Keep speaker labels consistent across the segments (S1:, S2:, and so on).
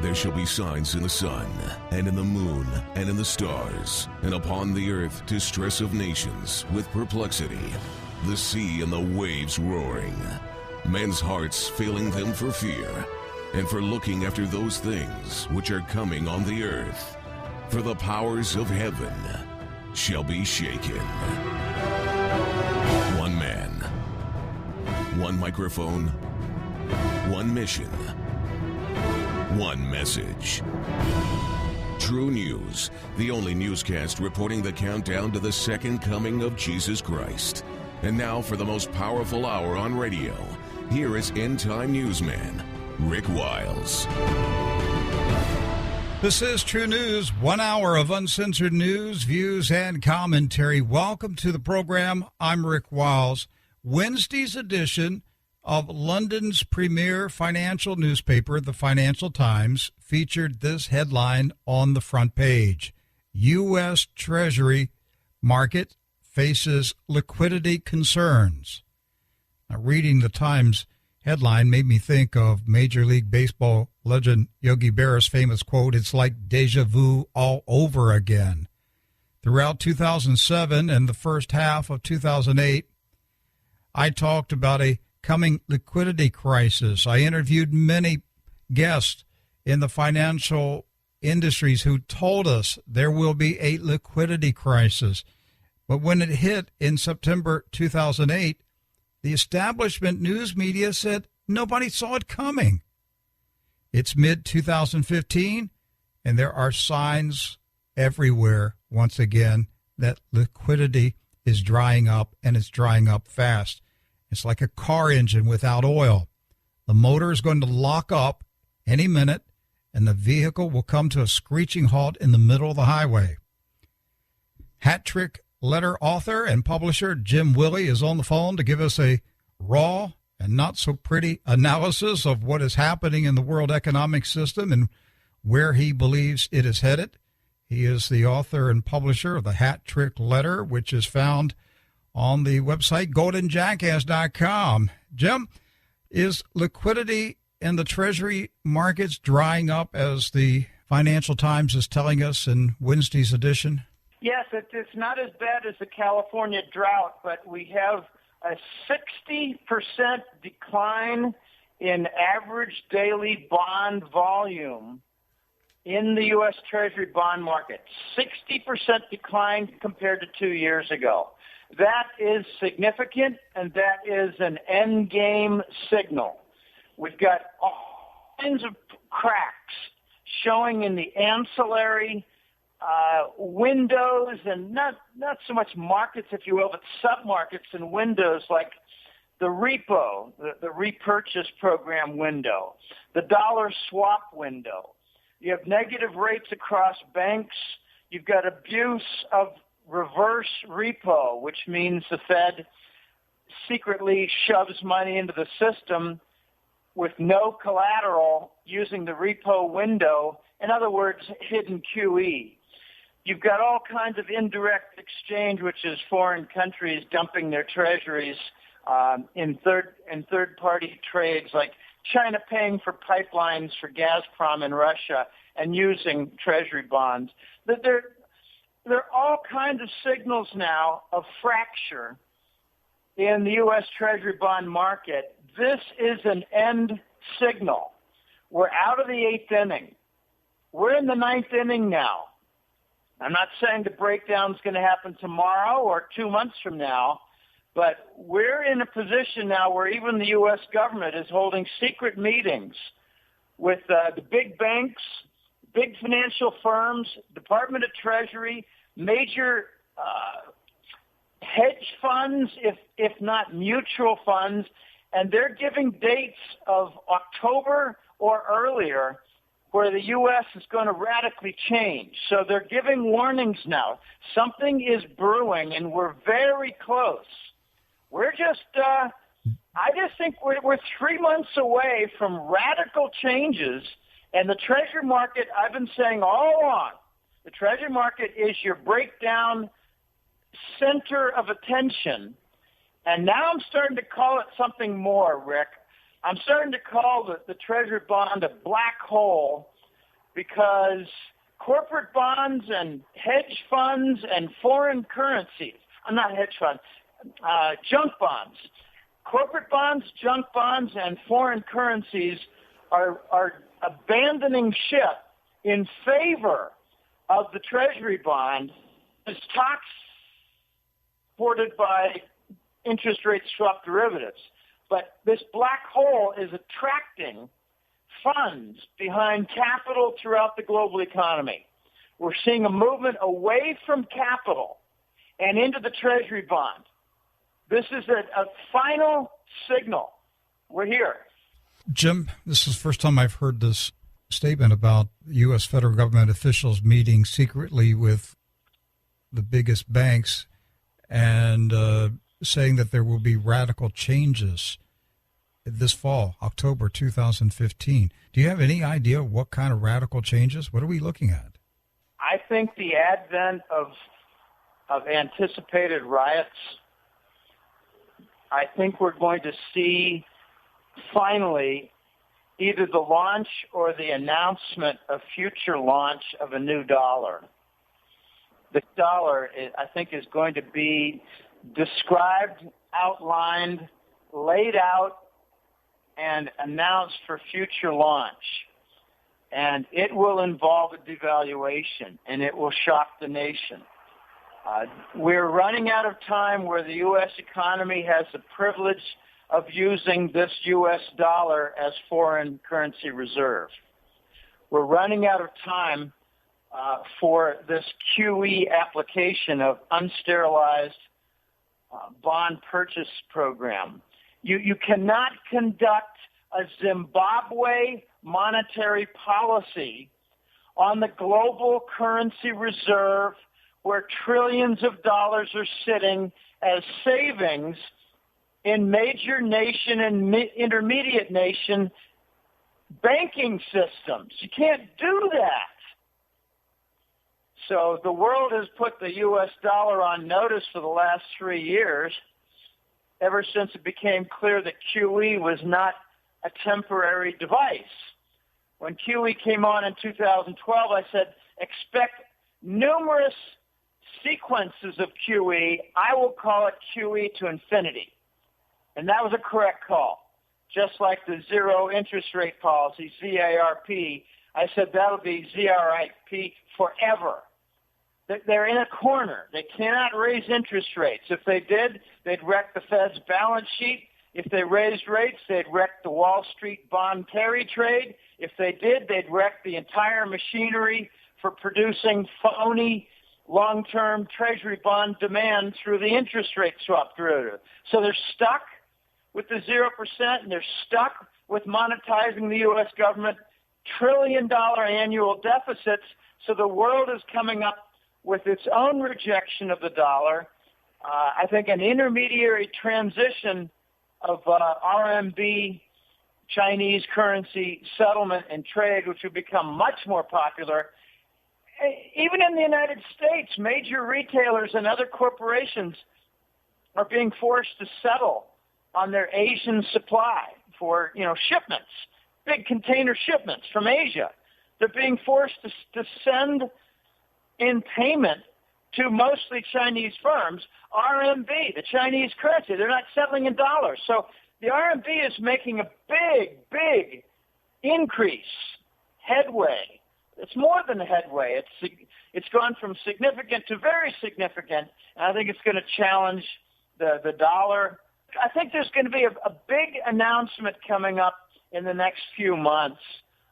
S1: there shall be signs in the sun, and in the moon, and in the stars, and upon the earth distress of nations, with perplexity, the sea and the waves roaring, men's hearts failing them for fear, and for looking after those things which are coming on the earth. For the powers of heaven shall be shaken. One man, one microphone, one mission, one message. True News, the only newscast reporting the countdown to the second coming of Jesus Christ. And now for the most powerful hour on radio, here is End Time Newsman, Rick Wiles.
S2: This is True News, 1 hour of uncensored news, views, and commentary. Welcome to the program. I'm Rick Wiles. Wednesday's edition of London's premier financial newspaper, the Financial Times, featured this headline on the front page. U.S. Treasury market faces liquidity concerns. Now, reading the Times headline made me think of Major League Baseball legend Yogi Berra's famous quote, "It's like deja vu all over again." Throughout 2007 and the first half of 2008, I talked about a coming liquidity crisis. I interviewed many guests in the financial industries who told us there will be a liquidity crisis. But when it hit in September 2008, the establishment news media said nobody saw it coming. It's mid-2015, and there are signs everywhere, once again, that liquidity is drying up, and it's drying up fast. It's like a car engine without oil. The motor is going to lock up any minute, and the vehicle will come to a screeching halt in the middle of the highway. Hat trick letter author and publisher Jim Willie is on the phone to give us a raw and not so pretty analysis of what is happening in the world economic system and where he believes it is headed. He is the author and publisher of the Hat Trick Letter, which is found on the website goldenjackass.com. Jim, is liquidity in the Treasury markets drying up, as the Financial Times is telling us in Wednesday's edition?
S3: Yes, it's not as bad as the California drought, but we have a 60% decline in average daily bond volume in the U.S. Treasury bond market. 60% decline compared to 2 years ago. That is significant, and that is an end game signal. We've got all kinds of cracks showing in the ancillary windows, and not so much markets, if you will, but sub-markets and windows like the repo, the repurchase program window, the dollar swap window. You have negative rates across banks. You've got abuse of reverse repo, which means the Fed secretly shoves money into the system with no collateral using the repo window. In other words, hidden QE. You've got all kinds of indirect exchange, which is foreign countries dumping their treasuries in third-party trades, like China paying for pipelines for Gazprom in Russia and using treasury bonds. There are all kinds of signals now of fracture in the U.S. Treasury bond market. This is an end signal. We're out of the eighth inning. We're in the ninth inning now. I'm not saying the breakdown is going to happen tomorrow or 2 months from now, but we're in a position now where even the U.S. government is holding secret meetings with the big banks, big financial firms, Department of Treasury, major hedge funds, if not mutual funds, and they're giving dates of October or earlier where the U.S. is going to radically change. So they're giving warnings now. Something is brewing, and we're very close. We're just, I just think we're 3 months away from radical changes, and the Treasury market, I've been saying all along, the Treasury market is your breakdown center of attention, and now I'm starting to call it something more, Rick. I'm starting to call the Treasury bond a black hole because corporate bonds and hedge funds and foreign currencies, not hedge funds, junk bonds, corporate bonds, junk bonds, and foreign currencies are abandoning ship in favor of the Treasury bond as stocks supported by interest rate swap derivatives. But this black hole is attracting funds behind capital throughout the global economy. We're seeing a movement away from capital and into the Treasury bond. This is a final signal. We're here.
S2: Jim, this is the first time I've heard this statement about U.S. federal government officials meeting secretly with the biggest banks and saying that there will be radical changes this fall, October 2015. Do you have any idea what kind of radical changes? What are we looking at?
S3: I think the advent of anticipated riots, I think we're going to see finally either the launch or the announcement of future launch of a new dollar. The dollar, I think, is going to be described, outlined, laid out, and announced for future launch. And it will involve a devaluation, and it will shock the nation. We're running out of time where the U.S. economy has the privilege of using this U.S. dollar as foreign currency reserve. We're running out of time for this QE application of unsterilized bond purchase program. You cannot conduct a Zimbabwe monetary policy on the global currency reserve where trillions of dollars are sitting as savings in major nation and intermediate nation banking systems. You can't do that. So the world has put the U.S. dollar on notice for the last 3 years, ever since it became clear that QE was not a temporary device. When QE came on in 2012, I said, expect numerous sequences of QE. I will call it QE to infinity. And that was a correct call. Just like the zero interest rate policy, ZARP, I said that'll be ZRIP forever. They're in a corner. They cannot raise interest rates. If they did, they'd wreck the Fed's balance sheet. If they raised rates, they'd wreck the Wall Street bond carry trade. If they did, they'd wreck the entire machinery for producing phony long-term Treasury bond demand through the interest rate swap derivative. So they're stuck with the 0%, and they're stuck with monetizing the U.S. government trillion-dollar annual deficits. So the world is coming up with its own rejection of the dollar. I think an intermediary transition of RMB, Chinese currency settlement and trade, which would become much more popular. Even in the United States, major retailers and other corporations are being forced to settle on their Asian supply for, shipments, big container shipments from Asia. They're being forced to send in payment to mostly Chinese firms RMB, the Chinese currency. They're not settling in dollars. So the RMB is making a big increase, headway. It's more than a headway. It's gone from significant to very significant, and I think it's going to challenge the dollar. I think there's going to be a big announcement coming up in the next few months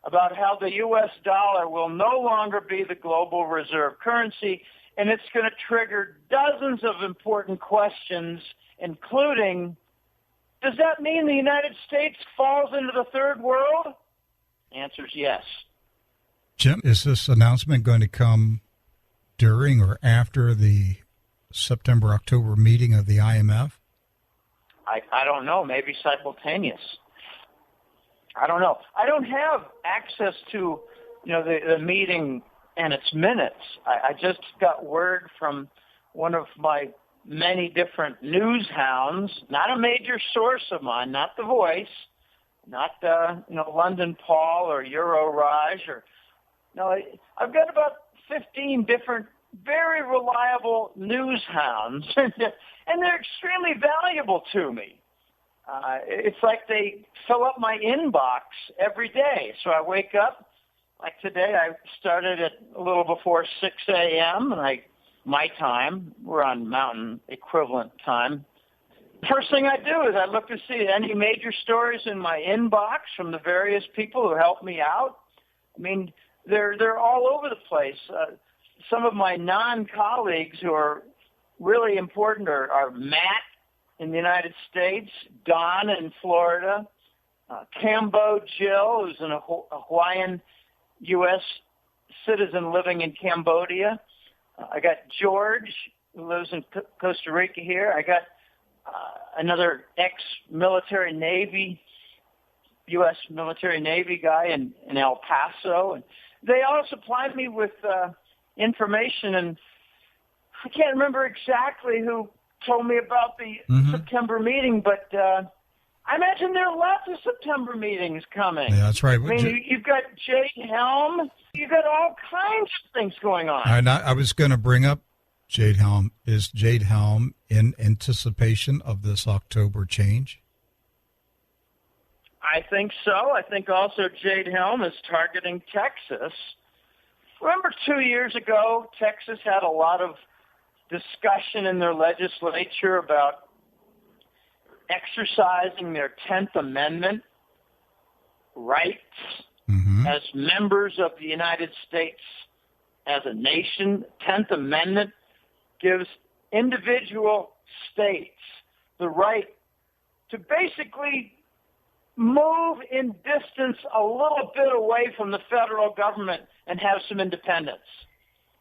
S3: about how the U.S. dollar will no longer be the global reserve currency, and it's going to trigger dozens of important questions, including, does that mean the United States falls into the third world? The answer is yes.
S2: Jim, is this announcement going to come during or after the September-October meeting of the IMF?
S3: I don't know. Maybe simultaneous. I don't know. I don't have access to, the meeting and its minutes. I just got word from one of my many different news hounds, not a major source of mine, not The Voice, not London Paul or Euroraj or Now, I've got about 15 different very reliable news hounds, and they're extremely valuable to me. It's like they fill up my inbox every day. So I wake up, like today, I started at a little before 6 a.m., and my time, we're on Mountain Equivalent time. First thing I do is I look to see any major stories in my inbox from the various people who helped me out. I mean, they're all over the place. Some of my non-colleagues who are really important are Matt in the United States, Don in Florida, Cambo Jill, who's a Hawaiian U.S. citizen living in Cambodia. I got George, who lives in Costa Rica here. I got another ex-military Navy, U.S. military Navy guy in El Paso. And they all supplied me with information, and I can't remember exactly who told me about the September meeting, but I imagine there are lots of September meetings coming.
S2: Yeah, that's right.
S3: I mean, you've got Jade Helm. You've got all kinds of things going on.
S2: I was going to bring up Jade Helm. Is Jade Helm in anticipation of this October change?
S3: I think so. I think also Jade Helm is targeting Texas. Remember 2 years ago, Texas had a lot of discussion in their legislature about exercising their 10th Amendment rights as members of the United States as a nation. 10th Amendment gives individual states the right to basically move in distance a little bit away from the federal government and have some independence.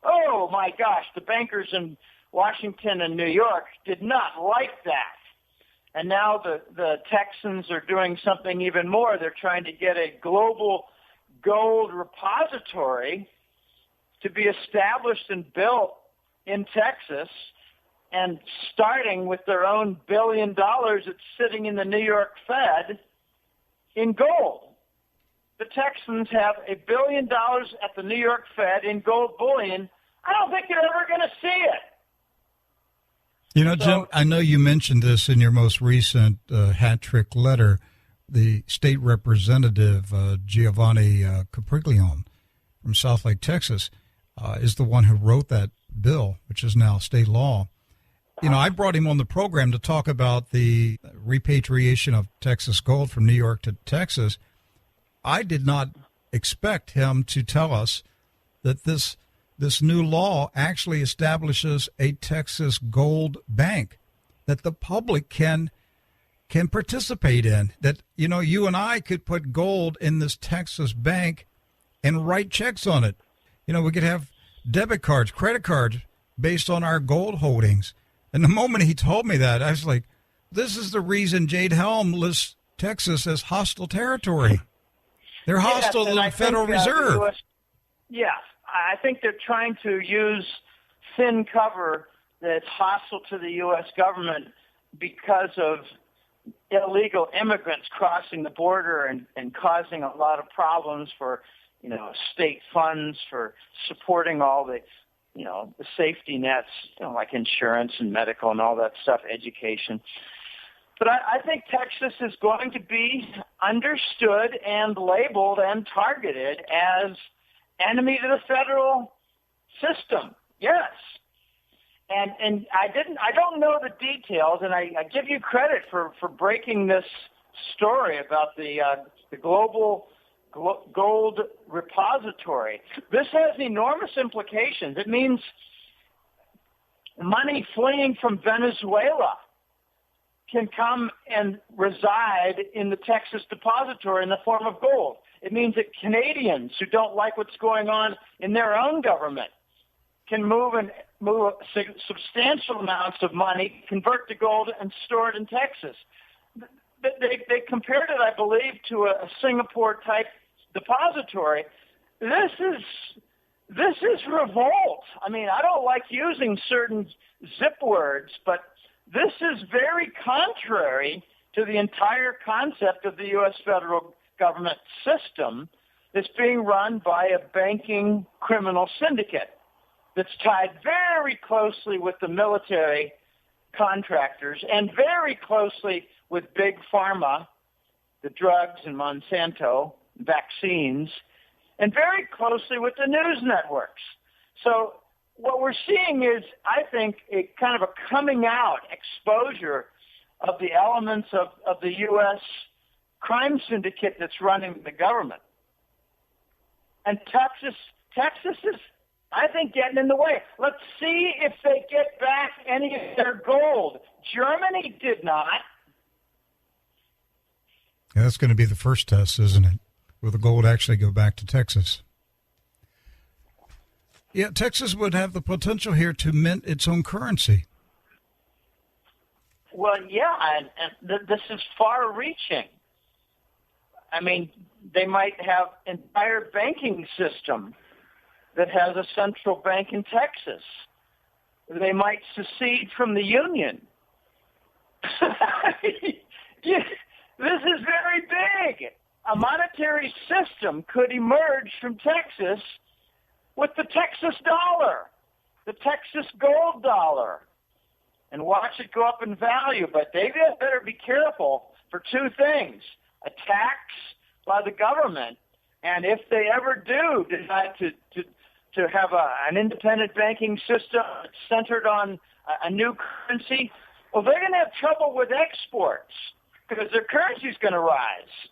S3: Oh, my gosh, the bankers in Washington and New York did not like that. And now the Texans are doing something even more. They're trying to get a global gold repository to be established and built in Texas, and starting with their own $1 billion that's sitting in the New York Fed in gold. The Texans have $1 billion at the New York Fed in gold bullion. I don't think you're ever going to see it.
S2: You know, Jim, I know you mentioned this in your most recent hat trick letter. The state representative, Giovanni Capriglione from South Lake, Texas, is the one who wrote that bill, which is now state law. You know, I brought him on the program to talk about the repatriation of Texas gold from New York to Texas. I did not expect him to tell us that this new law actually establishes a Texas gold bank that the public can participate in, that, you know, you and I could put gold in this Texas bank and write checks on it. You know, we could have debit cards, credit cards based on our gold holdings. And the moment he told me that, I was like, this is the reason Jade Helm lists Texas as hostile territory. They're hostile to the Federal Reserve.
S3: I think they're trying to use thin cover that's hostile to the U.S. government because of illegal immigrants crossing the border and causing a lot of problems for, you know, state funds for supporting all the, you know, the safety nets, you know, like insurance and medical and all that stuff, education. But I think Texas is going to be understood and labeled and targeted as enemy to the federal system. Yes. And I don't know the details, and I give you credit for breaking this story about the global gold repository. This has enormous implications. It means money fleeing from Venezuela can come and reside in the Texas depository in the form of gold. It means that Canadians who don't like what's going on in their own government can move substantial amounts of money, convert to gold, and store it in Texas. They compared it, I believe, to a Singapore-type depository. This is revolt. I mean, I don't like using certain zip words, but this is very contrary to the entire concept of the U.S. federal government system that's being run by a banking criminal syndicate that's tied very closely with the military contractors and very closely with big pharma, the drugs and Monsanto, vaccines, and very closely with the news networks. So what we're seeing is, I think, a kind of a coming out exposure of the elements of the U.S. crime syndicate that's running the government. And Texas is, I think, getting in the way. Let's see if they get back any of their gold. Germany did not.
S2: Yeah, that's going to be the first test, isn't it? Will the gold actually go back to Texas? Yeah, Texas would have the potential here to mint its own currency.
S3: Well, yeah, and this is far-reaching. I mean, they might have an entire banking system that has a central bank in Texas. They might secede from the Union. This is very big. A monetary system could emerge from Texas with the Texas dollar, the Texas gold dollar, and watch it go up in value. But they better be careful for two things: a tax by the government, and if they ever do decide to have an independent banking system centered on a new currency, well, they're going to have trouble with exports because their currency is going to rise.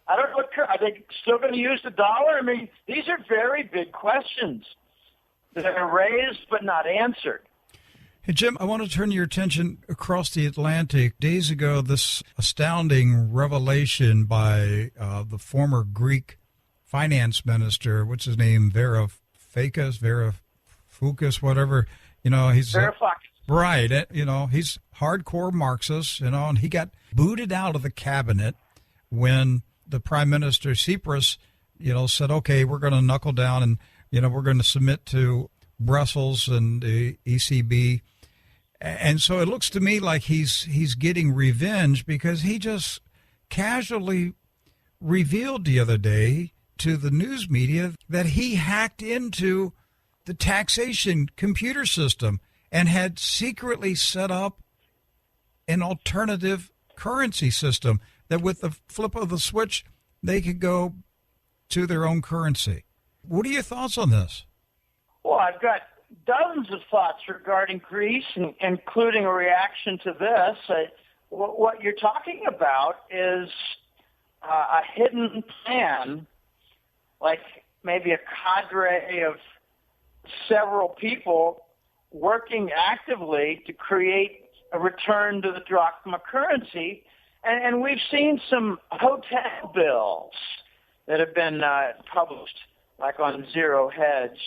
S3: I don't know. Are they still going to use the dollar? I mean, these are very big questions that are raised but not answered.
S2: Hey, Jim, I want to turn your attention across the Atlantic. Days ago, this astounding revelation by the former Greek finance minister, what's his name, Varoufakis, whatever, he's
S3: Varoufakis.
S2: Right, he's hardcore Marxist, and he got booted out of the cabinet when the Prime Minister Tsipras, said, okay, we're going to knuckle down and, we're going to submit to Brussels and the ECB. And so it looks to me like he's getting revenge because he just casually revealed the other day to the news media that he hacked into the taxation computer system and had secretly set up an alternative currency system that with the flip of the switch, they could go to their own currency. What are your thoughts on this?
S3: Well, I've got dozens of thoughts regarding Greece, including a reaction to this. What you're talking about is a hidden plan, like maybe a cadre of several people working actively to create a return to the drachma currency. And we've seen some hotel bills that have been published, like on Zero Hedge.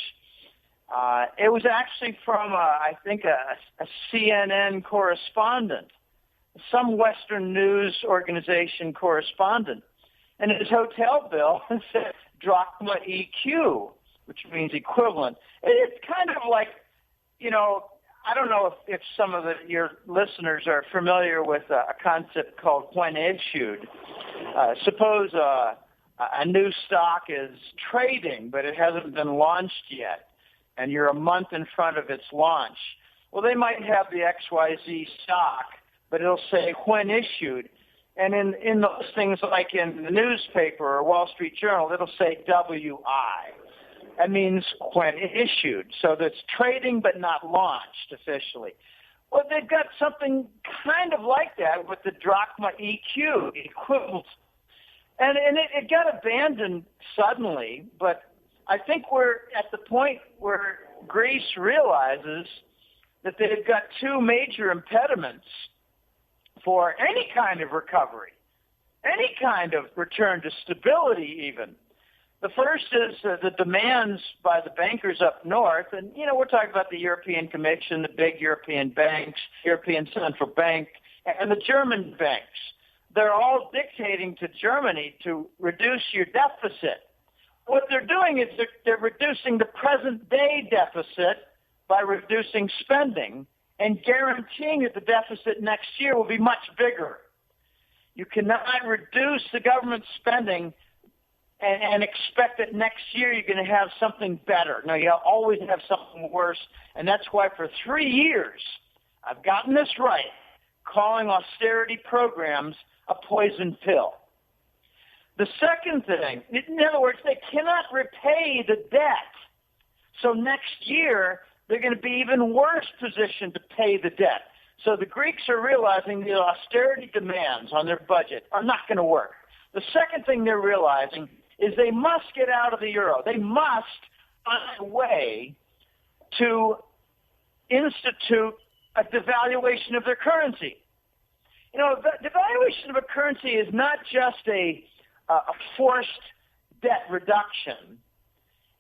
S3: It was actually from, I think, a CNN correspondent, some Western news organization correspondent. And his hotel bill said drachma EQ, which means equivalent. It's kind of like, I don't know if some of your listeners are familiar with a concept called when issued. Suppose a new stock is trading, but it hasn't been launched yet, and you're a month in front of its launch. Well, they might have the XYZ stock, but it'll say when issued. And in those things, like in the newspaper or Wall Street Journal, it'll say WI. That means when issued. So that's trading but not launched officially. Well, they've got something kind of like that with the drachma EQ, equivalent. And it got abandoned suddenly, but I think we're at the point where Greece realizes that they've got two major impediments for any kind of recovery, any kind of return to stability even. The first is the demands by the bankers up north, and, we're talking about the European Commission, the big European banks, European Central Bank, and the German banks. They're all dictating to Germany to reduce your deficit. What they're doing is they're reducing the present-day deficit by reducing spending and guaranteeing that the deficit next year will be much bigger. You cannot reduce the government spending and expect that next year you're going to have something better. No, you always have something worse, and that's why for 3 years I've gotten this right, calling austerity programs a poison pill. The second thing, in other words, they cannot repay the debt. So next year, they're going to be even worse positioned to pay the debt. So the Greeks are realizing the austerity demands on their budget are not going to work. The second thing they're realizing is they must get out of the euro. They must find a way to institute a devaluation of their currency. You know, the devaluation of a currency is not just a forced debt reduction.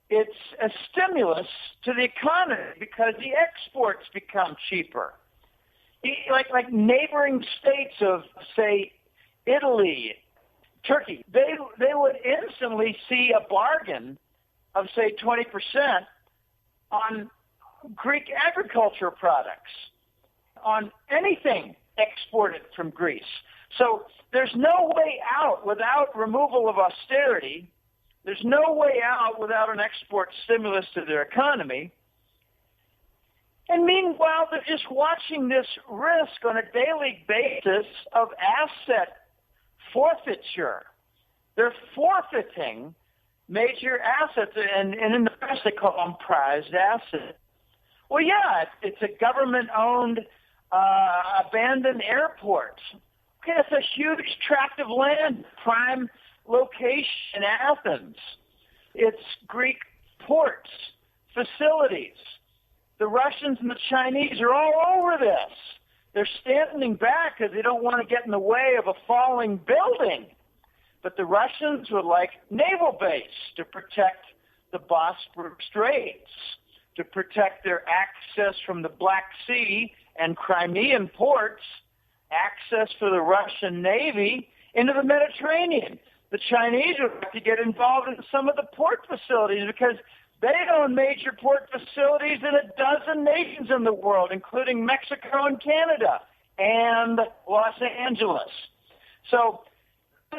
S3: It's a stimulus to the economy because the exports become cheaper. Like neighboring states of, say, Italy, Turkey, they would instantly see a bargain of, say, 20% on Greek agriculture products, on anything exported from Greece. So there's no way out without removal of austerity. There's no way out without an export stimulus to their economy. And meanwhile, they're just watching this risk on a daily basis of asset forfeiture. They're forfeiting major assets, and in the press they call them prized assets. Well, yeah, it's a government-owned abandoned airport. Okay, it's a huge tract of land, prime location in Athens. It's Greek ports, facilities. The Russians and the Chinese are all over this. They're standing back because they don't want to get in the way of a falling building. But the Russians would like naval base to protect the Bosporus Straits, to protect their access from the Black Sea and Crimean ports, access for the Russian Navy into the Mediterranean. The Chinese would like to get involved in some of the port facilities because they own major port facilities in a dozen nations in the world, including Mexico and Canada and Los Angeles. So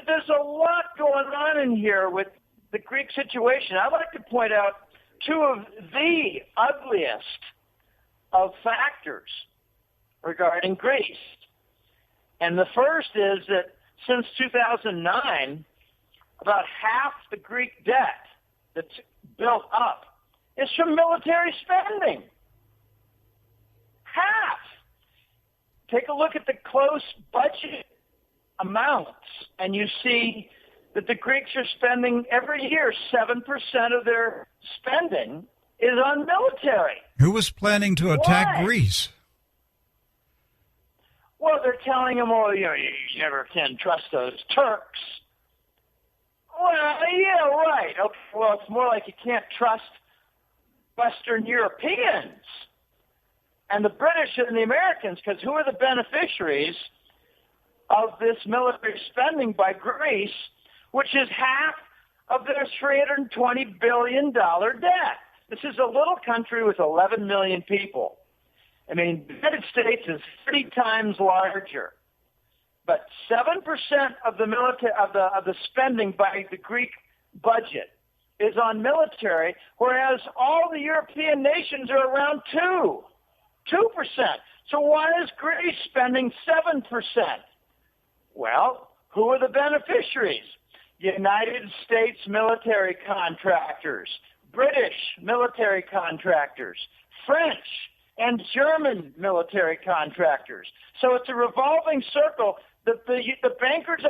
S3: there's a lot going on in here with the Greek situation. I'd like to point out two of the ugliest of factors regarding Greece. And the first is that since 2009, about half the Greek debt that's built up is from military spending. Half. Take a look at the close budget amounts, and you see that the Greeks are spending every year 7% of their spending is on military.
S2: Who was planning to attack
S3: Why?
S2: Greece?
S3: Well, they're telling them, oh, you never can trust those Turks. Well, yeah, right. Okay, well, it's more like you can't trust Western Europeans and the British and the Americans, because who are the beneficiaries of this military spending by Greece, which is half of their $320 billion debt? This is a little country with 11 million people. I mean, the United States is 30 times larger, but 7% of the military of the spending by the Greek budget is on military, whereas all the European nations are around 2%. So why is Greece spending 7%? Well, who are the beneficiaries? United States military contractors, British military contractors, French and German military contractors. So it's a revolving circle that the bankers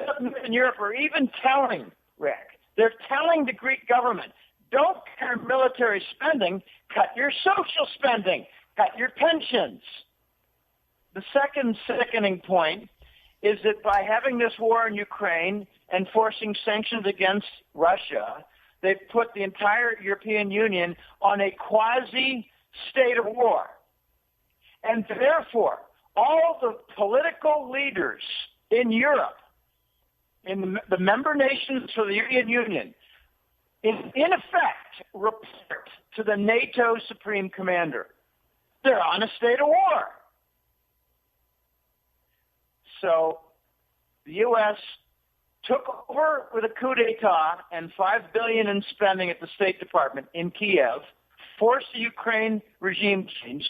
S3: in Europe are even telling, Rick, they're telling the Greek government, don't cut your military spending, cut your social spending, cut your pensions. The second sickening point is that by having this war in Ukraine and forcing sanctions against Russia, they've put the entire European Union on a quasi-state of war. And therefore, all the political leaders in Europe, in the member nations for the European Union, in effect, report to the NATO Supreme Commander. They're on a state of war. So the U.S. took over with a coup d'etat and $5 billion in spending at the State Department in Kiev, forced the Ukraine regime change,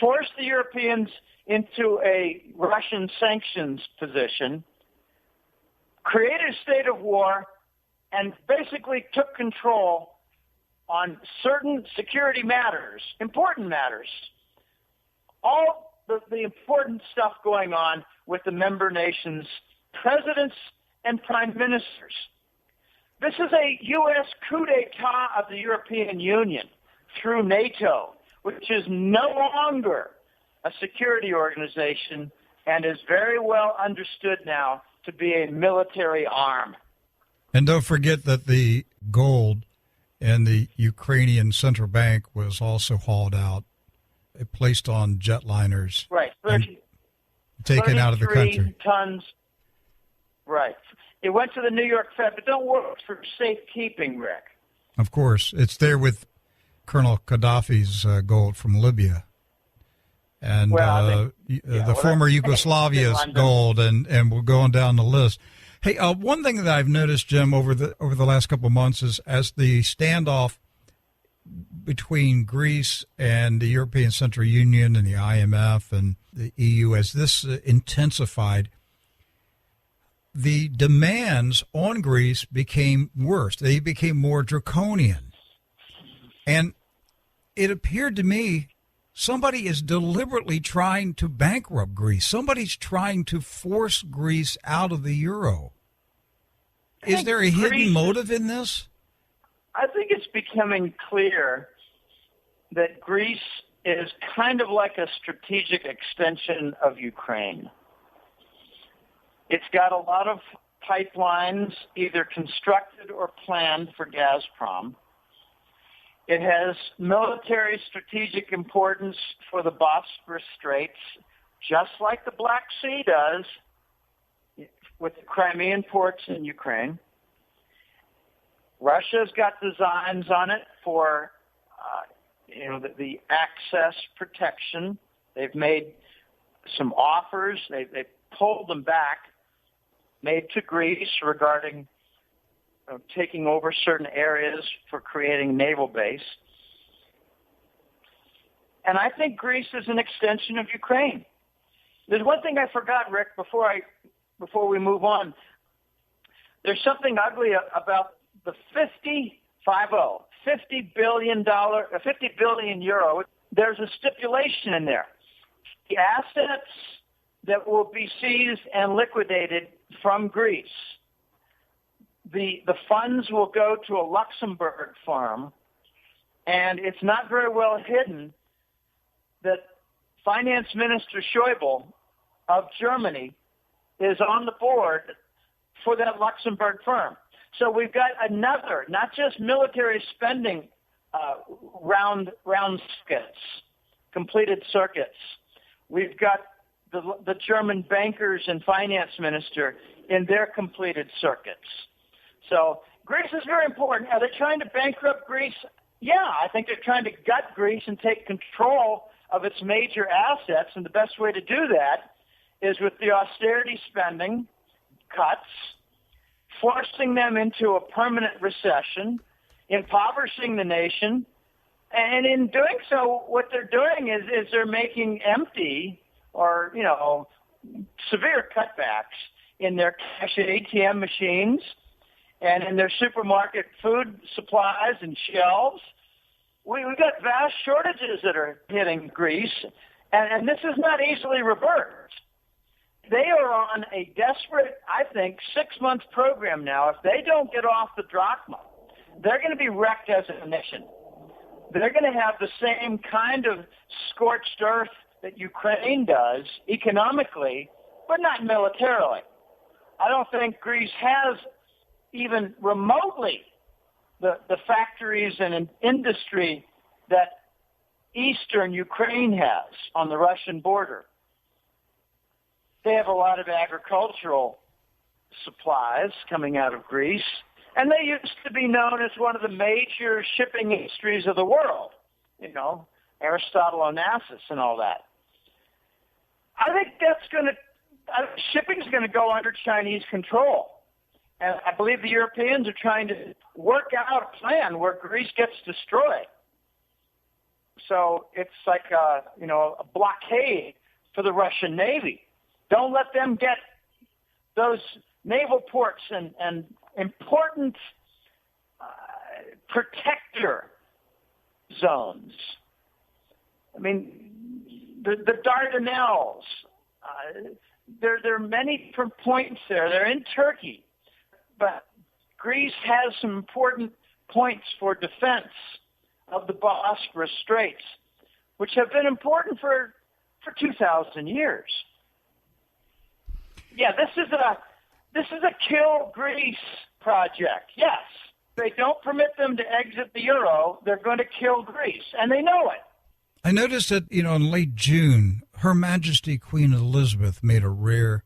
S3: forced the Europeans into a Russian sanctions position, created a state of war, and basically took control on certain security matters, important matters, all the important stuff going on with the member nations, presidents and prime ministers. This is a U.S. coup d'etat of the European Union through NATO, which is no longer a security organization and is very well understood now to be a military arm.
S2: And don't forget that the gold in the Ukrainian central bank was also hauled out, placed on jetliners,
S3: right,
S2: taken out of the country.
S3: Tons. Right. It went to the New York Fed, but don't worry, it's for safekeeping, Rick.
S2: Of course. It's there with Colonel Gaddafi's gold from Libya. And the former Yugoslavia's gold, and we're going down the list. Hey, one thing that I've noticed, Jim, over the last couple of months is as the standoff between Greece and the European Central Union and the IMF and the EU, as this intensified, the demands on Greece became worse. They became more draconian. And it appeared to me somebody is deliberately trying to bankrupt Greece. Somebody's trying to force Greece out of the euro. Is there a hidden motive in this?
S3: I think it's becoming clear that Greece is kind of like a strategic extension of Ukraine. It's got a lot of pipelines either constructed or planned for Gazprom. It has military strategic importance for the Bosphorus Straits, just like the Black Sea does with the Crimean ports in Ukraine. Russia's got designs on it for, the access protection. They've made some offers. They've pulled them back, made to Greece regarding taking over certain areas for creating a naval base. And I think Greece is an extension of Ukraine. There's one thing I forgot, Rick, before we move on. There's something ugly about the 50 billion euro. There's a stipulation in there. The assets that will be seized and liquidated from Greece, the funds will go to a Luxembourg firm, and it's not very well hidden that Finance Minister Schäuble of Germany is on the board for that Luxembourg firm. So we've got another, not just military spending round circuits, completed circuits. We've got the German bankers and finance minister in their completed circuits. So Greece is very important. Are they trying to bankrupt Greece? Yeah, I think they're trying to gut Greece and take control of its major assets, and the best way to do that is with the austerity spending cuts, forcing them into a permanent recession, impoverishing the nation, and in doing so, what they're doing is they're making empty or, severe cutbacks in their cash ATM machines and in their supermarket food supplies and shelves. We've got vast shortages that are hitting Greece, and this is not easily reversed. They are on a desperate, I think, 6-month program now. If they don't get off the drachma, they're going to be wrecked as a nation. They're going to have the same kind of scorched earth that Ukraine does economically, but not militarily. I don't think Greece has even remotely the factories and industry that eastern Ukraine has on the Russian border. They have a lot of agricultural supplies coming out of Greece, and they used to be known as one of the major shipping industries of the world, Aristotle Onassis and all that. I think shipping's going to go under Chinese control. And I believe the Europeans are trying to work out a plan where Greece gets destroyed. So it's like a blockade for the Russian Navy. Don't let them get those naval ports and important protector zones. I mean, the Dardanelles. There are many different points there. They're in Turkey. But Greece has some important points for defense of the Bosphorus Straits, which have been important for 2,000 years. Yeah, this is a kill Greece project. Yes, they don't permit them to exit the euro. They're going to kill Greece, and they know it.
S2: I noticed that, in late June, Her Majesty Queen Elizabeth made a rare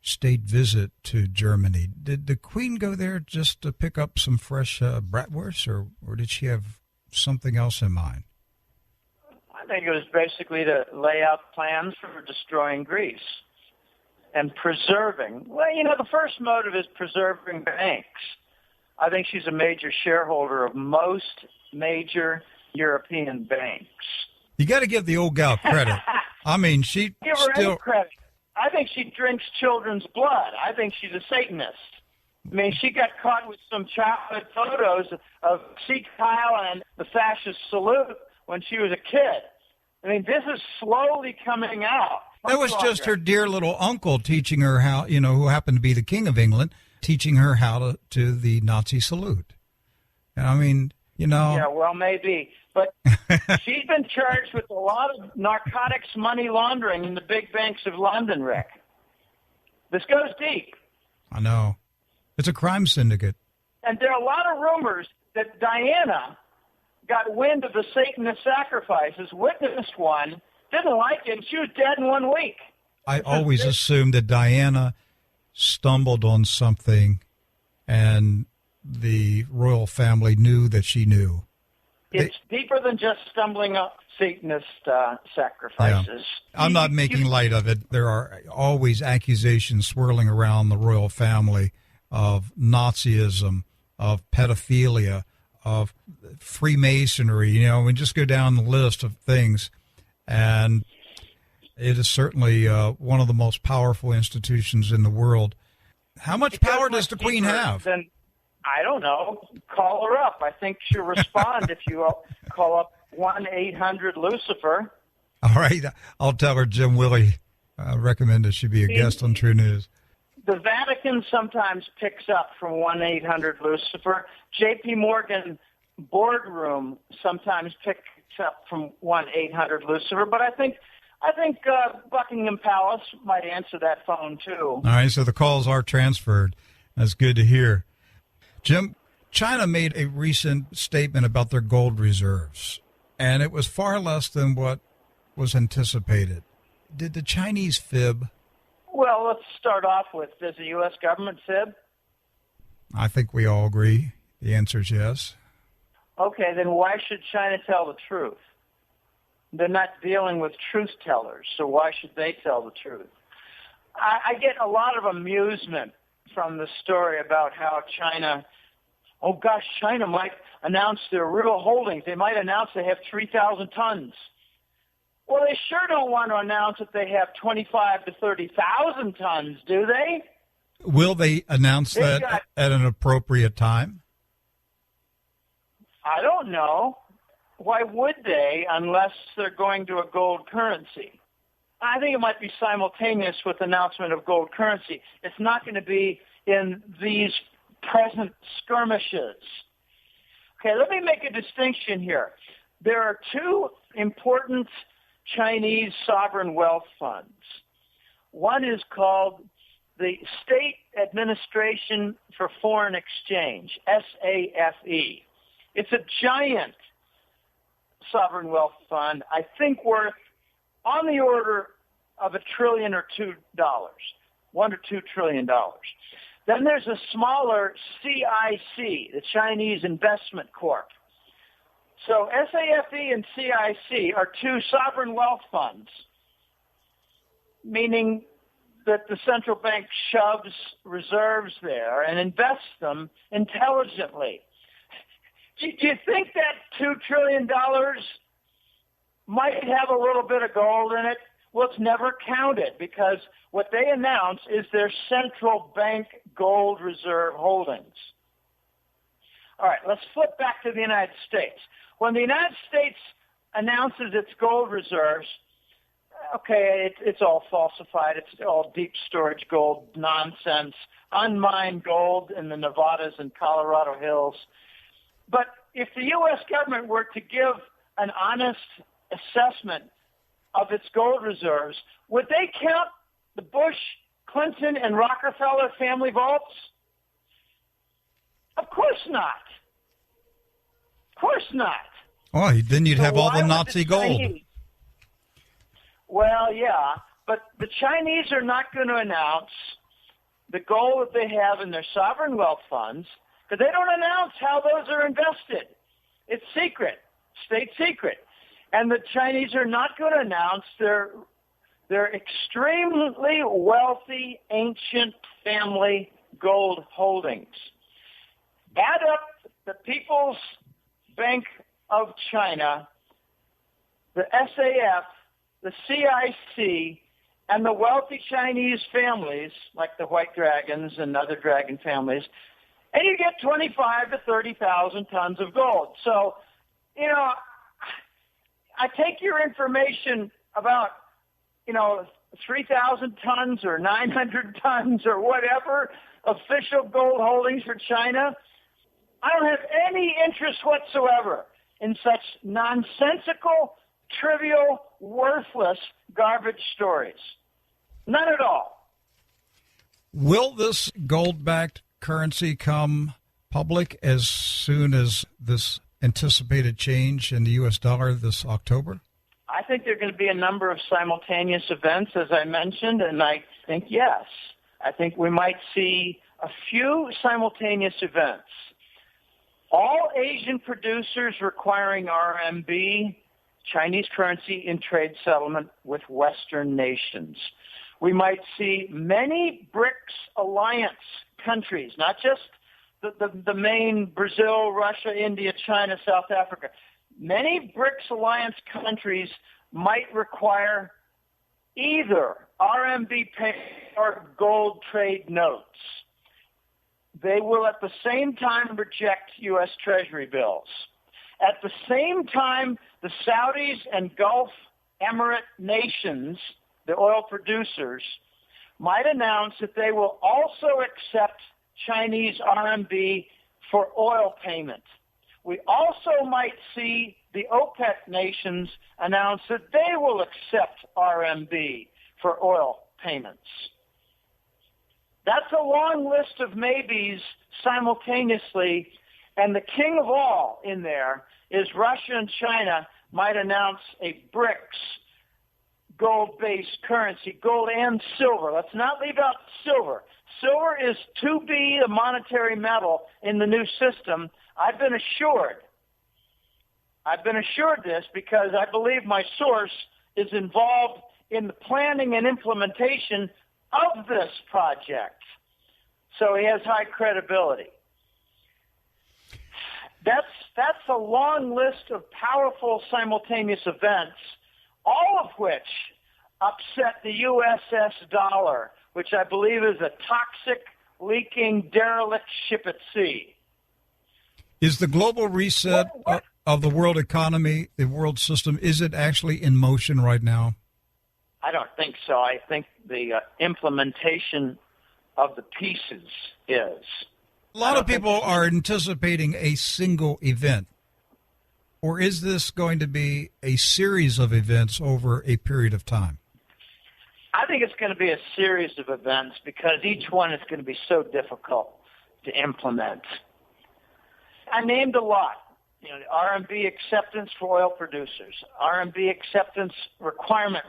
S2: state visit to Germany. Did the Queen go there just to pick up some fresh bratwurst, or did she have something else in mind?
S3: I think it was basically to lay out plans for destroying Greece and preserving. Well, the first motive is preserving banks. I think she's a major shareholder of most major European banks.
S2: You got to give the old gal credit. I mean, she
S3: give her
S2: still
S3: any credit. I think she drinks children's blood. I think she's a Satanist. I mean, she got caught with some childhood photos of Sikh Kyle and the fascist salute when she was a kid. I mean, this is slowly coming out.
S2: That was just her dear little uncle teaching her how, who happened to be the King of England, teaching her how to the Nazi salute. And I mean,
S3: Yeah, well, maybe. But she's been charged with a lot of narcotics money laundering in the big banks of London, Rick. This goes deep.
S2: I know. It's a crime syndicate.
S3: And there are a lot of rumors that Diana got wind of the Satanist sacrifices, witnessed one, didn't like it, and she was dead in 1 week.
S2: I always assumed that Diana stumbled on something and the royal family knew that she knew.
S3: It's deeper than just stumbling up Satanist sacrifices.
S2: Yeah. I'm not making light of it. There are always accusations swirling around the royal family of Nazism, of pedophilia, of Freemasonry. We just go down the list of things. And it is certainly one of the most powerful institutions in the world. How much power does the Queen have?
S3: I don't know. Call her up. I think she'll respond if you call up 1-800-LUCIFER.
S2: All right. I'll tell her Jim Willie recommended she be a guest on True News.
S3: The Vatican sometimes picks up from 1-800-LUCIFER. J.P. Morgan boardroom sometimes picks up from 1-800-LUCIFER. But I think Buckingham Palace might answer that phone, too.
S2: All right, so the calls are transferred. That's good to hear. Jim, China made a recent statement about their gold reserves, and it was far less than what was anticipated. Did the Chinese fib?
S3: Well, let's start off with, does the U.S. government fib?
S2: I think we all agree. The answer is yes.
S3: Okay, then why should China tell the truth? They're not dealing with truth tellers, so why should they tell the truth? I get a lot of amusement from the story about how China might announce their real holdings. They might announce they have 3,000 tons. Well, they sure don't want to announce that they have 25 to 30,000 tons, do they?
S2: Will they announce that at an appropriate time?
S3: I don't know. Why would they unless they're going to a gold currency? I think it might be simultaneous with the announcement of gold currency. It's not going to be in these present skirmishes. Okay, let me make a distinction here. There are two important Chinese sovereign wealth funds. One is called the State Administration for Foreign Exchange, SAFE. It's a giant sovereign wealth fund, I think worth on the order of $1 trillion or $2, $1 or $2 trillion. Then there's a smaller CIC, the Chinese Investment Corp. So SAFE and CIC are two sovereign wealth funds, meaning that the central bank shoves reserves there and invests them intelligently. Do you think that $2 trillion might have a little bit of gold in it? Well, it's never counted because what they announce is their central bank gold reserve holdings. All right, let's flip back to the United States. When the United States announces its gold reserves, okay, it's all falsified. It's all deep storage gold nonsense, unmined gold in the Nevadas and Colorado hills. But if the U.S. government were to give an honest assessment of its gold reserves, would they count the Bush, Clinton, and Rockefeller family vaults? Of course not. Of course not.
S2: Oh, then you'd have all the Nazi gold.
S3: Well, yeah, but the Chinese are not going to announce the gold that they have in their sovereign wealth funds because they don't announce how those are invested. It's secret, state secret. And the Chinese are not going to announce their extremely wealthy ancient family gold holdings. Add up the People's Bank of China, the SAF, the CIC, and the wealthy Chinese families, like the White Dragons and other dragon families, and you get 25 to 30,000 tons of gold. So, you know, I take your information about, 3,000 tons or 900 tons or whatever official gold holdings for China. I don't have any interest whatsoever in such nonsensical, trivial, worthless garbage stories. None at all.
S2: Will this gold-backed currency come public as soon as this anticipated change in the U.S. dollar this October?
S3: I think there are going to be a number of simultaneous events, as I mentioned, and I think yes. I think we might see a few simultaneous events. All Asian producers requiring RMB, Chinese currency, in trade settlement with Western nations. We might see many BRICS alliance countries, not just the main Brazil, Russia, India, China, South Africa. Many BRICS alliance countries might require either RMB pay or gold trade notes. They will at the same time reject U.S. Treasury bills. At the same time, the Saudis and Gulf Emirate nations, the oil producers, might announce that they will also accept Chinese RMB for oil payment. We also might see the OPEC nations announce that they will accept RMB for oil payments. That's a long list of maybes simultaneously, and the king of all in there is Russia and China might announce a BRICS gold-based currency, gold and silver. Let's not leave out silver. Silver is to be a monetary metal in the new system. I've been assured this because I believe my source is involved in the planning and implementation of this project. So he has high credibility. That's a long list of powerful simultaneous events, all of which upset the USS dollar, which I believe is a toxic, leaking, derelict ship at sea.
S2: Is the global reset of the world economy, the world system, is it actually in motion right now?
S3: I don't think so. I think the implementation of the pieces is.
S2: A lot of people are anticipating a single event. Or is this going to be a series of events over a period of time?
S3: I think it's going to be a series of events because each one is going to be so difficult to implement. I named a lot. RMB acceptance for oil producers, RMB acceptance requirement,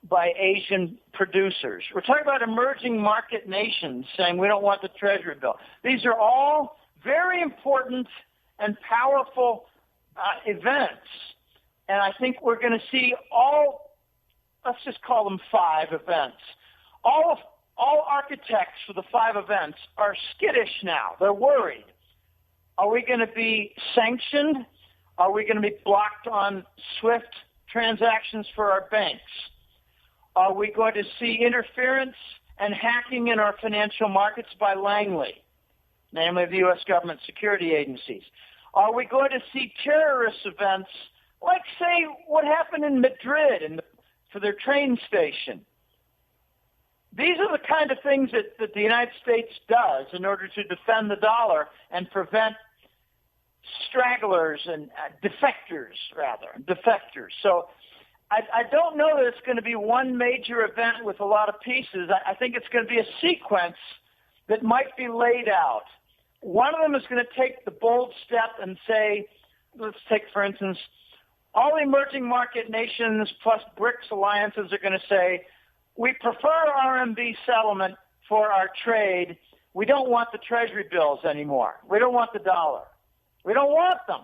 S3: by Asian producers. We're talking about emerging market nations saying we don't want the Treasury bill. These are all very important and powerful events. And I think we're going to see let's just call them 5 events. All architects for the 5 events are skittish now. They're worried. Are we going to be sanctioned? Are we going to be blocked on SWIFT transactions for our banks? Are we going to see interference and hacking in our financial markets by Langley, namely the U.S. government security agencies? Are we going to see terrorist events like, say, what happened in Madrid for their train station? These are the kind of things that the United States does in order to defend the dollar and prevent stragglers and defectors. So I don't know that it's going to be one major event with a lot of pieces. I think it's going to be a sequence that might be laid out. One of them is going to take the bold step and say, let's take, for instance, all emerging market nations plus BRICS alliances are going to say, we prefer RMB settlement for our trade. We don't want the treasury bills anymore. We don't want the dollar. We don't want them.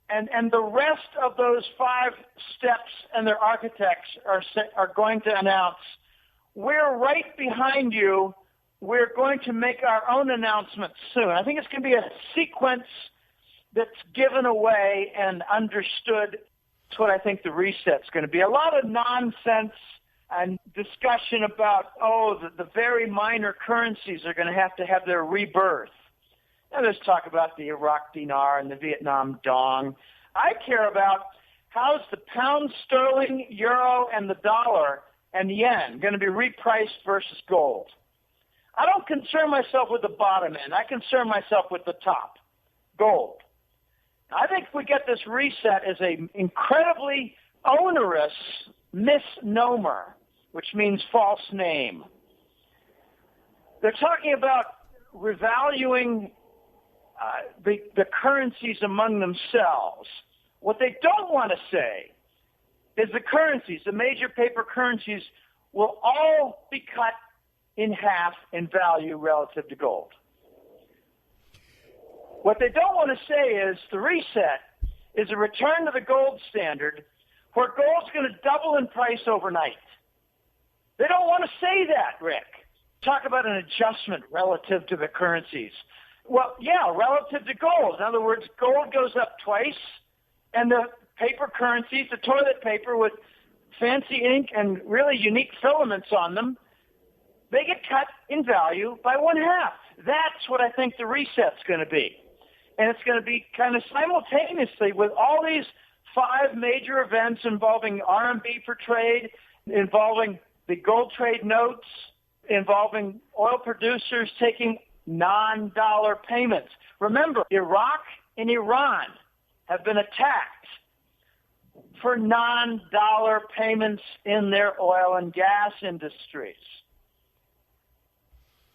S3: And the rest of those 5 steps and their architects are going to announce, we're right behind you. We're going to make our own announcements soon. I think it's going to be a sequence that's given away and understood. That's what I think the reset's going to be. A lot of nonsense and discussion about, the very minor currencies are going to have their rebirth. Now there's talk about the Iraq dinar and the Vietnam dong. I care about how's the pound sterling, euro, and the dollar and yen going to be repriced versus gold. I don't concern myself with the bottom end. I concern myself with the top, gold. I think if we get this reset as an incredibly onerous misnomer, which means false name. They're talking about revaluing the currencies among themselves. What they don't want to say is the major paper currencies, will all be cut in half in value relative to gold. What they don't want to say is the reset is a return to the gold standard where gold's going to double in price overnight. They don't want to say that, Rick. Talk about an adjustment relative to the currencies. Well, yeah, relative to gold. In other words, gold goes up twice, and the paper currencies, the toilet paper with fancy ink and really unique filaments on them, they get cut in value by 1/2. That's what I think the reset's going to be. And it's going to be kind of simultaneously with all these 5 major events involving RMB for trade, involving the gold trade notes, involving oil producers taking non-dollar payments. Remember, Iraq and Iran have been attacked for non-dollar payments in their oil and gas industries.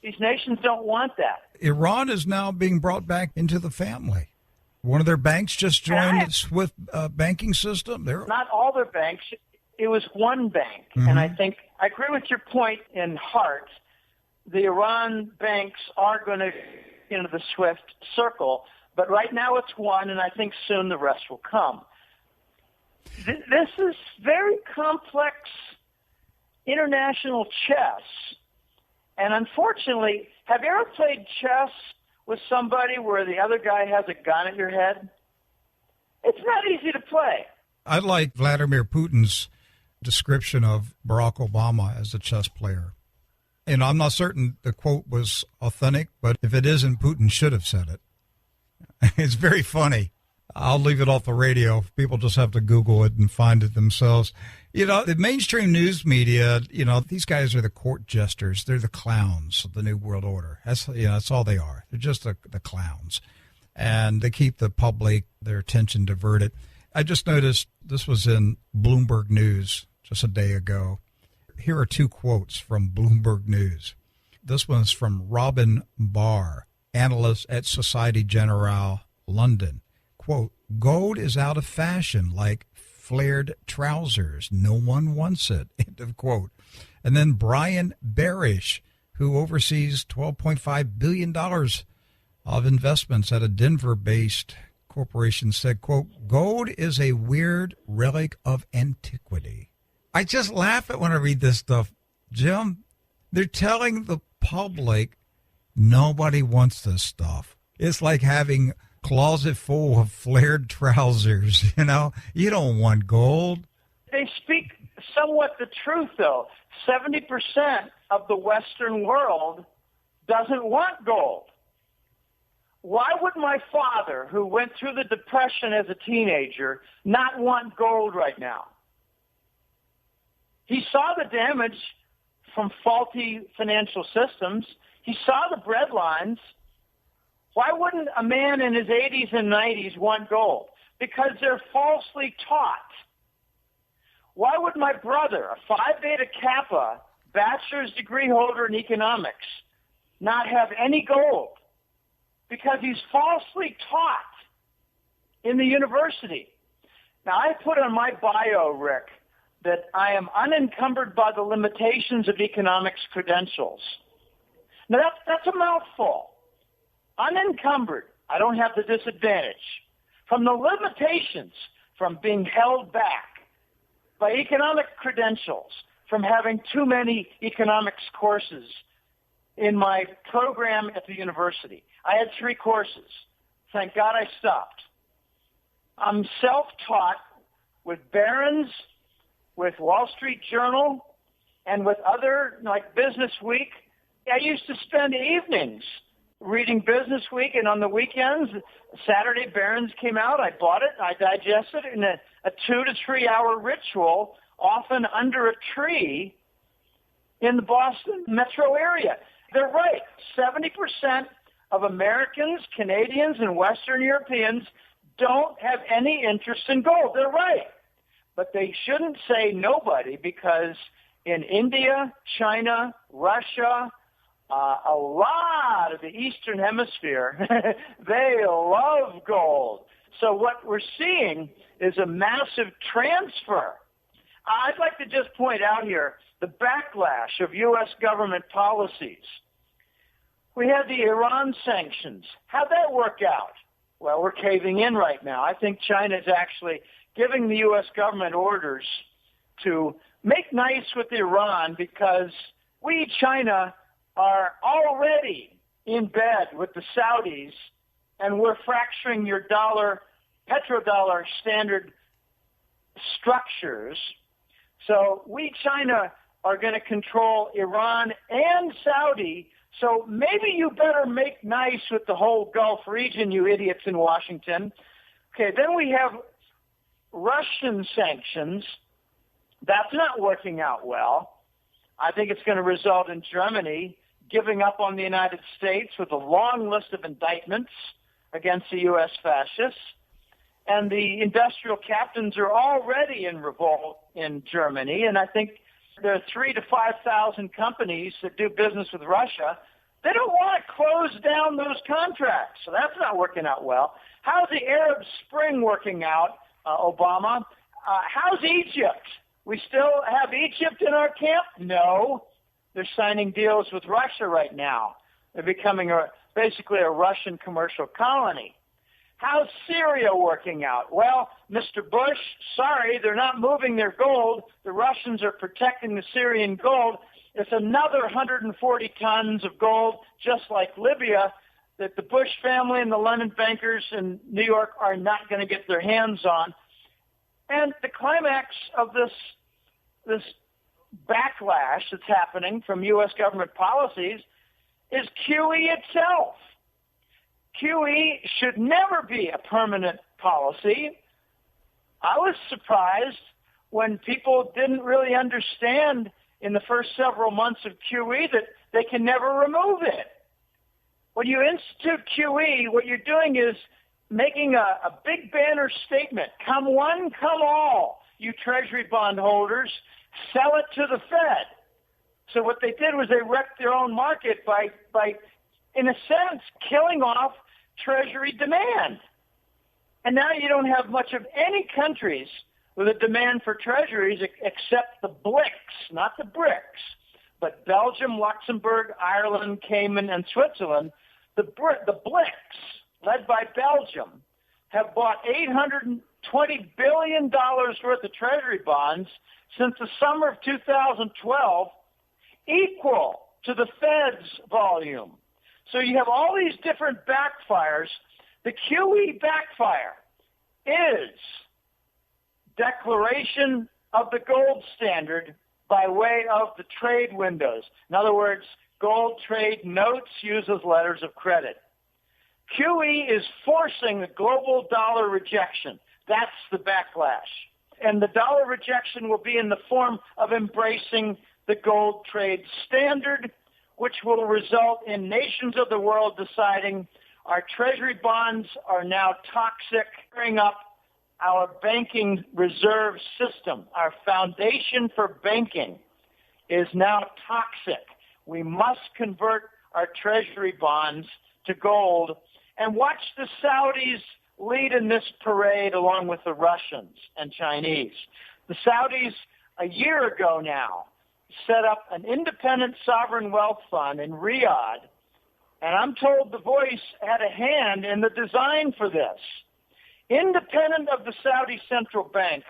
S3: These nations don't want that.
S2: Iran is now being brought back into the family. One of their banks just joined the SWIFT banking system.
S3: Not all their banks. It was one bank. Mm-hmm. And I think I agree with your point in heart. The Iran banks are going to get into the SWIFT circle, but right now it's one, and I think soon the rest will come. This is very complex international chess. And unfortunately, have you ever played chess with somebody where the other guy has a gun at your head? It's not easy to play.
S2: I like Vladimir Putin's description of Barack Obama as a chess player. And I'm not certain the quote was authentic, but if it isn't, Putin should have said it. It's very funny. I'll leave it off the radio. People just have to Google it and find it themselves. You know, the mainstream news media, you know, these guys are the court jesters. They're the clowns of the New World Order. That's all they are. They're just the clowns. And they keep the public, their attention diverted. I just noticed this was in Bloomberg News just a day ago. Here are 2 quotes from Bloomberg News. This one's from Robin Barr, analyst at Societe Generale, London. Quote, gold is out of fashion like flared trousers. No one wants it, end of quote. And then Brian Barish, who oversees $12.5 billion of investments at a Denver-based corporation, said, quote, gold is a weird relic of antiquity. I just laugh at when I read this stuff. Jim, they're telling the public nobody wants this stuff. It's like having a closet full of flared trousers. You don't want gold.
S3: They speak somewhat the truth, though. 70% of the Western world doesn't want gold. Why would my father, who went through the Depression as a teenager, not want gold right now? He saw the damage from faulty financial systems. He saw the bread lines. Why wouldn't a man in his 80s and 90s want gold? Because they're falsely taught. Why would my brother, a Phi Beta Kappa, bachelor's degree holder in economics, not have any gold? Because he's falsely taught in the university. Now, I put on my bio, Rick, that I am unencumbered by the limitations of economics credentials. Now, that's a mouthful. Unencumbered. I don't have the disadvantage. From the limitations, from being held back by economic credentials, from having too many economics courses in my program at the university. I had 3 courses. Thank God I stopped. I'm self-taught with Barron's, with Wall Street Journal, and with other, like Business Week. I used to spend evenings reading Business Week, and on the weekends, Saturday Barron's came out. I bought it. I digested it in a 2 to 3 hour ritual, often under a tree in the Boston metro area. They're right. 70% of Americans, Canadians, and Western Europeans don't have any interest in gold. They're right. But they shouldn't say nobody, because in India, China, Russia, a lot of the Eastern Hemisphere, they love gold. So what we're seeing is a massive transfer. I'd like to just point out here the backlash of U.S. government policies. We had the Iran sanctions. How'd that work out? Well, we're caving in right now. I think China is actually giving the U.S. government orders to make nice with Iran, because we, China, are already in bed with the Saudis, and we're fracturing your petrodollar standard structures. So we, China, are going to control Iran and Saudi. So maybe you better make nice with the whole Gulf region, you idiots in Washington. Okay, then we have Russian sanctions. That's not working out well. I think it's going to result in Germany giving up on the United States with a long list of indictments against the U.S. fascists. And the industrial captains are already in revolt in Germany. And I think there are 3,000 to 5,000 companies that do business with Russia. They don't want to close down those contracts. So that's not working out well. How's the Arab Spring working out, Obama? How's Egypt? We still have Egypt in our camp? No. They're signing deals with Russia right now. They're becoming basically a Russian commercial colony. How's Syria working out? Well, Mr. Bush, sorry, they're not moving their gold. The Russians are protecting the Syrian gold. It's another 140 tons of gold, just like Libya, that the Bush family and the London bankers in New York are not going to get their hands on. And the climax of this backlash that's happening from U.S. government policies is QE itself. QE should never be a permanent policy. I was surprised when people didn't really understand in the first several months of QE that they can never remove it. When you institute QE, what you're doing is making a big banner statement. Come one, come all, you Treasury bond holders. Sell it to the Fed. So what they did was they wrecked their own market by in a sense, killing off Treasury demand. And now you don't have much of any countries with a demand for treasuries except the BRICS, not the BRICS, but Belgium, Luxembourg, Ireland, Cayman, and Switzerland. The BRICS, led by Belgium, have bought $820 billion worth of treasury bonds since the summer of 2012, equal to the Fed's volume. So you have all these different backfires. The QE backfire is declaration of the gold standard by way of the trade windows. In other words, gold trade notes use as letters of credit. QE is forcing the global dollar rejection. That's the backlash. And the dollar rejection will be in the form of embracing the gold trade standard, which will result in nations of the world deciding our treasury bonds are now toxic, bring up our banking reserve system. Our foundation for banking is now toxic. We must convert our treasury bonds to gold and watch the Saudis lead in this parade along with the Russians and Chinese. The Saudis, a year ago now, set up an independent sovereign wealth fund in Riyadh, and I'm told the Voice had a hand in the design for this. Independent of the Saudi central bank,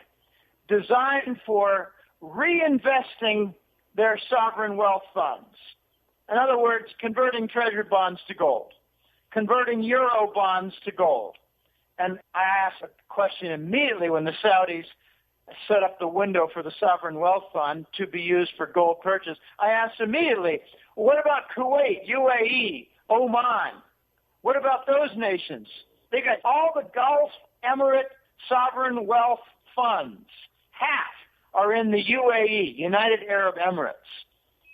S3: designed for reinvesting their sovereign wealth funds. In other words, converting treasury bonds to gold, converting euro bonds to gold. And I asked a question immediately when the Saudis set up the window for the sovereign wealth fund to be used for gold purchase. I asked immediately, what about Kuwait, UAE, Oman? What about those nations? They got all the Gulf Emirate sovereign wealth funds. Half are in the UAE, United Arab Emirates.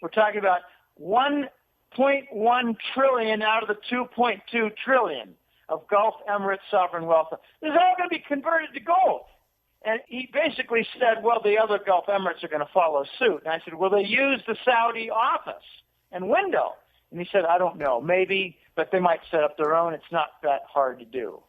S3: We're talking about 1.1 trillion out of the 2.2 trillion of Gulf Emirates sovereign wealth. This is all going to be converted to gold. And he basically said, well, the other Gulf Emirates are going to follow suit. And I said, will they use the Saudi office and window? And he said, I don't know, maybe, but they might set up their own. It's not that hard to do.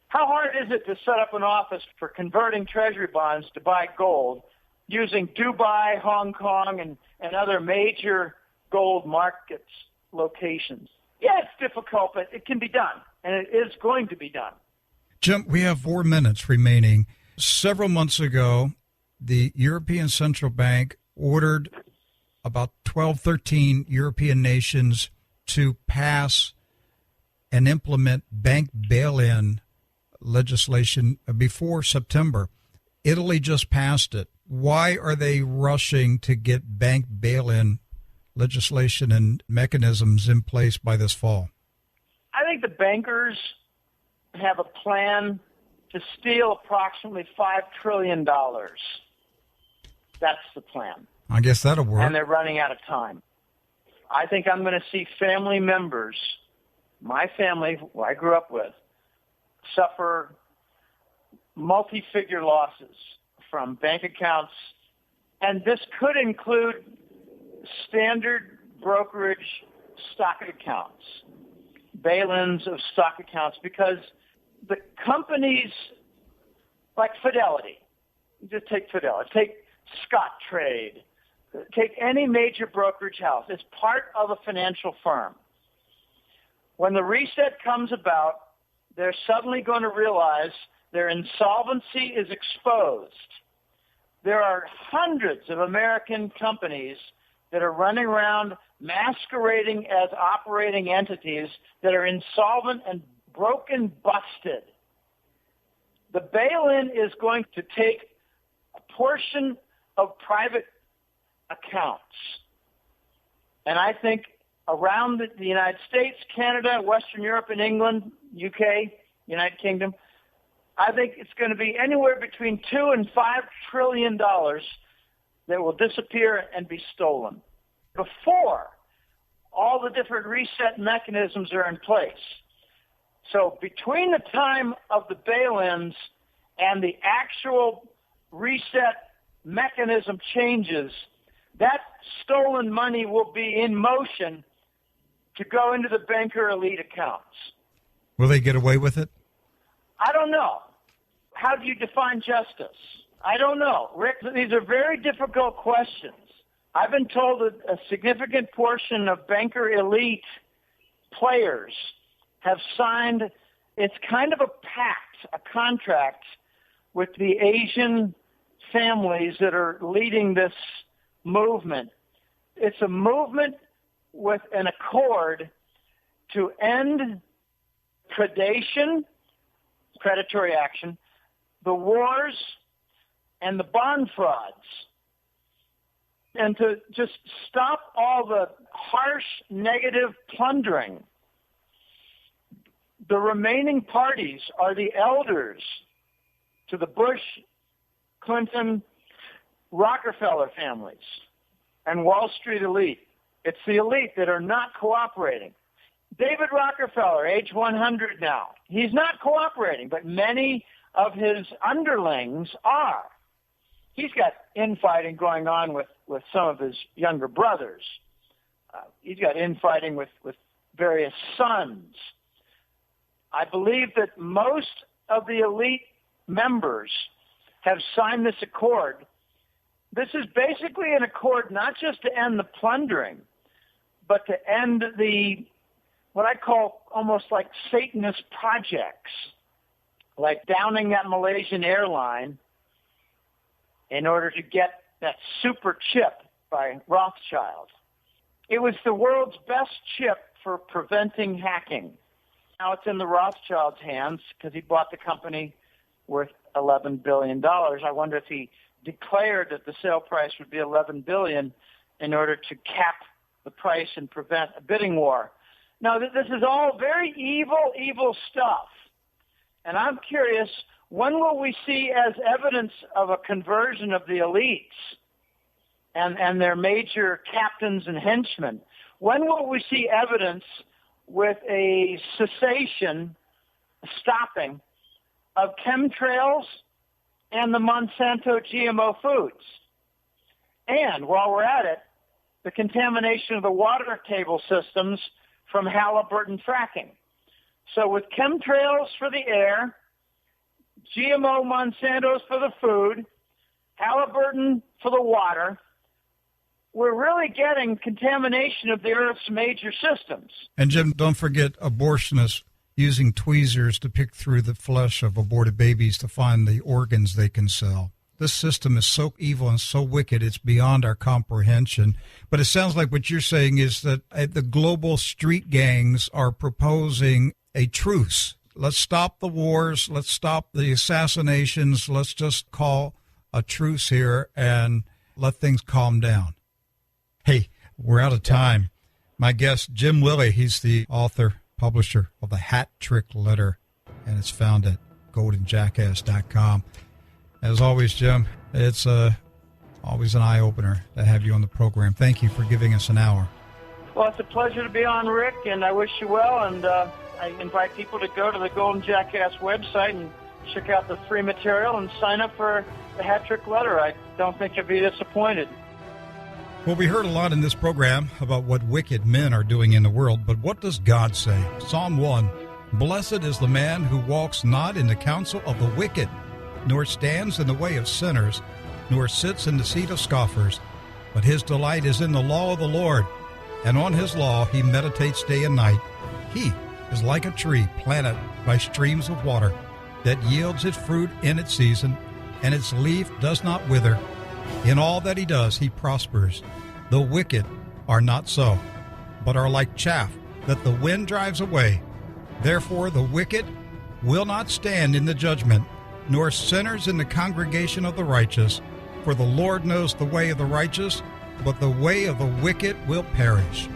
S3: How hard is it to set up an office for converting treasury bonds to buy gold using Dubai, Hong Kong, and other major gold markets locations? Yeah, it's difficult, but it can be done, and it is going to be done.
S2: Jim, we have 4 minutes remaining. Several months ago, the European Central Bank ordered about 12, 13 European nations to pass and implement bank bail-in legislation before September. Italy just passed it. Why are they rushing to get bank bail-in legislation and mechanisms in place by this fall?
S3: I think the bankers have a plan to steal approximately $5 trillion. That's the plan.
S2: I guess that'll work.
S3: And they're running out of time. I think I'm going to see family members, my family, who I grew up with, suffer multi-figure losses from bank accounts. And this could include standard brokerage stock accounts, bail-ins of stock accounts, because the companies like Fidelity, just take Fidelity, take Scottrade, take any major brokerage house. It's part of a financial firm. When the reset comes about, they're suddenly going to realize their insolvency is exposed. There are hundreds of American companies that are running around masquerading as operating entities that are insolvent and broken, busted. The bail-in is going to take a portion of private accounts. And I think around the United States, Canada, Western Europe, and England, UK, United Kingdom, I think it's going to be anywhere between $2 and $5 trillion that will disappear and be stolen before all the different reset mechanisms are in place. So between the time of the bail-ins and the actual reset mechanism changes, that stolen money will be in motion to go into the banker elite accounts.
S2: Will they get away with it?
S3: I don't know. How do you define justice? I don't know. Rick, these are very difficult questions. I've been told that a significant portion of banker elite players have signed, it's kind of a pact, a contract with the Asian families that are leading this movement It's a movement with an accord to end predation, predatory action, the wars, and the bond frauds, and to just stop all the harsh, negative plundering. The remaining parties are the elders to the Bush, Clinton, Rockefeller families, and Wall Street elite. It's the elite that are not cooperating. David Rockefeller, age 100 now, he's not cooperating, but many of his underlings are. He's got infighting going on with some of his younger brothers. He's got infighting with various sons. I believe that most of the elite members have signed this accord. This is basically an accord not just to end the plundering, but to end the, what I call almost like Satanist projects, like downing that Malaysian airline in order to get that super chip by Rothschild. It was the world's best chip for preventing hacking. Now it's in the Rothschild's hands because he bought the company worth $11 billion. I wonder if he declared that the sale price would be $11 billion in order to cap the price and prevent a bidding war. Now, this is all very evil stuff. And I'm curious, when will we see as evidence of a conversion of the elites and their major captains and henchmen? When will we see evidence with a cessation, stopping of chemtrails and the Monsanto GMO foods? And while we're at it, the contamination of the water table systems from Halliburton fracking. So with chemtrails for the air, GMO Monsantos for the food, Halliburton for the water, we're really getting contamination of the Earth's major systems.
S2: And Jim, don't forget abortionists using tweezers to pick through the flesh of aborted babies to find the organs they can sell. This system is so evil and so wicked, it's beyond our comprehension. But it sounds like what you're saying is that the global street gangs are proposing a truce. Let's stop the wars. Let's stop the assassinations. Let's just call a truce here and let things calm down. Hey, we're out of time. My guest, Jim Willie, he's the author, publisher of the Hat Trick Letter, and it's found at goldenjackass.com. As always, Jim, it's always an eye-opener to have you on the program. Thank you for giving us an hour.
S3: Well, it's a pleasure to be on, Rick, and I wish you well. And I invite people to go to the Golden Jackass website and check out the free material and sign up for the Hat Trick Letter. I don't think you'll be disappointed.
S2: Well, we heard a lot in this program about what wicked men are doing in the world, but what does God say? Psalm 1, Blessed is the man who walks not in the counsel of the wicked, nor stands in the way of sinners, nor sits in the seat of scoffers. But his delight is in the law of the Lord, and on his law he meditates day and night. He is like a tree planted by streams of water, that yields its fruit in its season, and its leaf does not wither. In all that he does he prospers. The wicked are not so, but are like chaff that the wind drives away. Therefore the wicked will not stand in the judgment, nor sinners in the congregation of the righteous. For the Lord knows the way of the righteous, but the way of the wicked will perish.